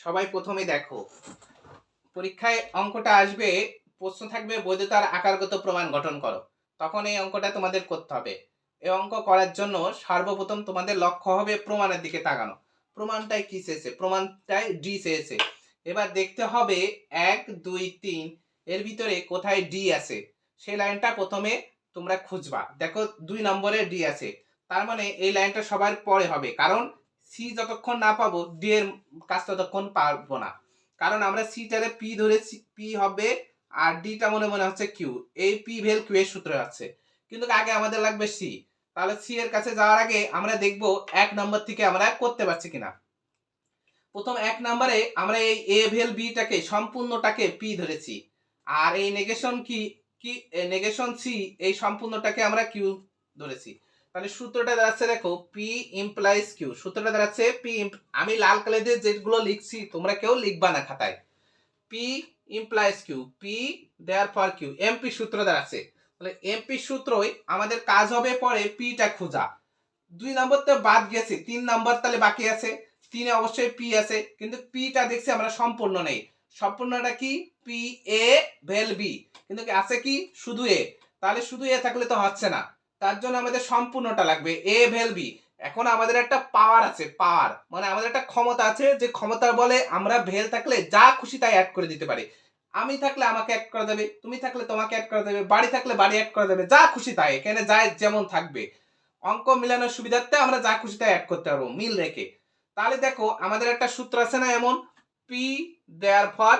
সবাই প্রথমে দেখো, পরীক্ষায় অঙ্কটা আসবে, প্রশ্ন থাকবে বৈধতার আকারগত প্রমাণ গঠন করো। তখন এই অঙ্কটা তোমাদের করতে হবে। এই অঙ্ক করার জন্য সর্বপ্রথম তোমাদের লক্ষ্য হবে প্রমাণের দিকে তাকানো। প্রমাণটাই কি চেয়েছে? প্রমাণটাই ডি চেয়েছে। এবার দেখতে হবে 1 2 3 এর ভিতরে কোথায় ডি আছে, সেই লাইনটা প্রথমে তোমরা খুঁজবা। দেখো 2 নম্বরে ডি আছে, তার মানে এই লাইনটা সবার পরে হবে, কারণ সি যতক্ষণ না পাবো ডি এর কাজ ততক্ষণ পারবো না। কারণ আমরা সিটারে পি ধরেছি, পি হবে, আর ডিটা মনে মনে হচ্ছে কিউ। এই পি ভেল কিউ এর সূত্র আছে, কিন্তু আগে আমাদের লাগবে সি। তাহলে সি এর কাছে যাওয়ার আগে আমরা দেখব 1 নম্বর থেকে আমরা করতে পারছি কিনা। প্রথম 1 নম্বরে আমরা এই এ ভেল বিটাকে সম্পূর্ণটাকে পি ধরেছি, আর এই নেগেশন কি কি নেগেশন সি এই সম্পূর্ণটাকে আমরা কিউ ধরেছি। তাহলে সূত্রটা দাঁড়াচ্ছে, দেখো পি ইমপ্লাইজ কিউ। সূত্রটা দাঁড়াচ্ছে পি, আমি লাল কালি দিয়ে যেগুলো লিখছি তোমরা কেউ লিখবা না খাতায়। P implies Q, P therefore Q, MP সূত্র দাঁড়াচ্ছে। তাহলে এমপি সূত্রই আমাদের কাজ হবে পরে পিটা খোঁজা। 2 নম্বর তো বাদ গেছে, 3 নম্বর তাহলে বাকি আছে। 3 এ অবশ্যই পি আছে, কিন্তু পিটা দেখছি আমরা সম্পূর্ণ নেই। সম্পূর্ণটা কি? পি এ ভেল বি, কিন্তু আছে কি? শুধু এ। তাহলে শুধু এ থাকলে তো হচ্ছে না, তার জন্য আমাদের সম্পূর্ণটা লাগবে, এ ভেল বি। এখন আমাদের একটা পাওয়ার আছে, পাওয়ার মানে আমাদের একটা ক্ষমতা আছে, যে ক্ষমতার বলে আমরা ভেল থাকলে যা খুশি তাই অ্যাড করে দিতে পারি। আমি থাকলে আমাকে অ্যাড করা যাবে, তুমি থাকলে তোমাকে অ্যাড করা যাবে, বাড়ি থাকলে বাড়ি অ্যাড করা যাবে, যা খুশি তাই, এখানে যায় যেমন থাকবে। অঙ্ক মিলানোর সুবিধার্থে আমরা যা খুশি তাই অ্যাড করতে পারবো মিল রেখে। তাহলে দেখো আমাদের একটা সূত্র আছে না, এমন P therefore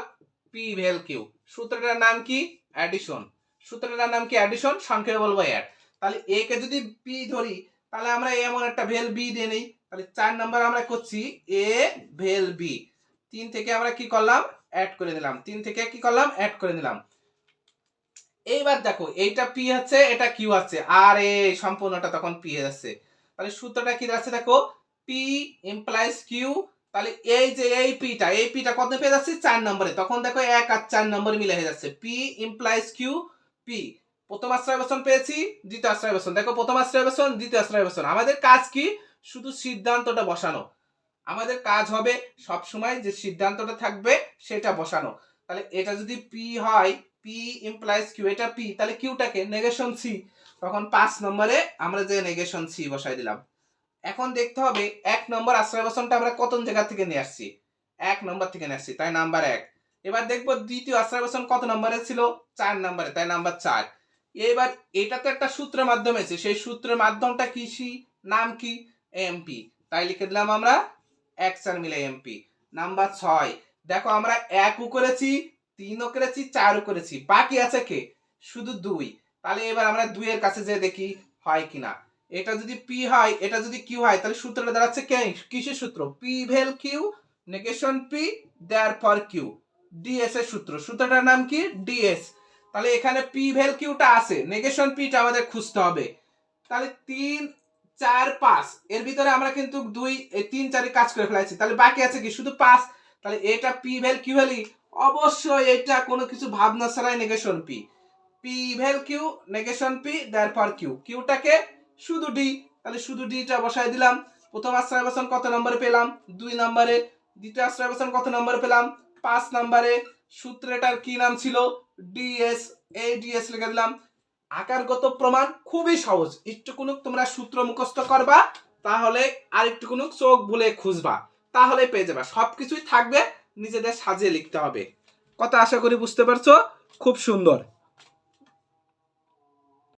P vel Q. সূত্রটার নাম কি? অ্যাডিশন। সূত্রটার নাম কি? অ্যাডিশন, সংক্ষেপে বলবো অ্যাড। তাহলে এ কে যদি পি ধরি, তাহলে আমরা এমন একটা ভেল বি দিয়ে নেই। তাহলে 4 নাম্বার আমরা করছি এ ভেল বি। 3 থেকে আমরা কি করলাম? অ্যাড করে দিলাম। 3 থেকে কি করলাম? অ্যাড করে দিলাম। এইবার দেখো এইটা পি আছে, এটা কিউ আছে, আর এই সম্পূর্ণটা তখন পি যাচ্ছে। তাহলে সূত্রটা কি যাচ্ছে? দেখো পি ইমপ্লাইজ কিউ। তাহলে এই যে এই পিটা কত পেয়ে যাচ্ছে? 4 নম্বরে। তখন দেখো 1 আর 4 নম্বর মিলে হয়ে যাচ্ছে পি ইমপ্লাইজ কিউ পি। প্রথম আশ্রয় বচন পেয়েছি, দ্বিতীয় আশ্রয় বচন। দেখো প্রথম আশ্রয় বচন, দ্বিতীয় আশ্রয় বচন। আমাদের কাজ কি? শুধু সিদ্ধান্তটা বসানো। আমাদের কাজ হবে সব সময় যে সিদ্ধান্তটা থাকবে সেটা বসানো। তাহলে এটা যদি পি হয়, পি ইমপ্লাইজ কিউ, এটা পি, তাহলে কিউটাকে নেগেশন সি। তখন 5 নম্বরে আমরা যে নেগেশন সি বসাই দিলাম। এখন দেখতে হবে 1 নম্বর আশ্রয় বচনটা আমরা কত জায়গা থেকে নিয়ে আসছি? 1 নম্বর থেকে নিয়ে আসছি, তাই নাম্বার 1। এবার দেখব দ্বিতীয় আশ্রয় বচন কত নম্বরে ছিল? 4 নম্বরে, তাই নাম্বার 4। এবার এটা তো একটা সূত্রের মাধ্যমে আছে, সেই সূত্রের মাধ্যমটা কি? সি, নাম কি? এমপি। তাই লিখে দিলাম আমরা 1 4 মিলে এমপি। নাম্বার 6, দেখো আমরা 1 ও করেছি, 3 ও করেছি, 4 ও করেছি, বাকি আছে কে? শুধু 2। তাহলে এবার আমরা 2 এর কাছে যে দেখি হয় কিনা। এটা যদি পি হয়, এটা যদি কিউ হয়, তাহলে সূত্রটা দাঁড়াচ্ছে কিসের সূত্র? P vel Q negation P therefore Q, DS এর সূত্র। সূত্রটার নাম কি? ডিএস। তাহলে এখানে পি ভেল কিউটা আছে, নেগেশন পিটা আমাদের খুঁজতে হবে। তাহলে 3 4 5 এর ভিতরে আমরা কিন্তু 2 3 4 কাজ করে ফেলাইছি, তাহলে বাকি আছে কি? শুধু 5। তাহলে এটা পি ভেল কিউ হলি অবশ্যই এটা কোনো কিছু ভাবনা ছাড়াই negation P. P vel Q negation P therefore Q, কিউটাকে শুধু ডি। তাহলে শুধু ডিটা বসাই দিলাম। প্রথম আশ্রয় বচন কত নম্বরে পেলাম? 2 নম্বরে। দ্বিতীয় আশ্রয় বচন কত নম্বরে পেলাম? 5 নম্বরে। সূত্রটার কি নাম ছিল? ডিএস। এই ডিএস লিখে দিলাম। আকারগত প্রমাণ খুবই সহজ, একটুকুনু তোমরা সূত্র মুখস্থ করবা, তাহলে আর একটুকুনু চোখ বুলে খুঁজবা, তাহলে পেয়ে যাবা। সবকিছুই থাকবে, নিজেদের সাজিয়ে লিখতে হবে। কথা আশা করি বুঝতে পারছো। খুব সুন্দর।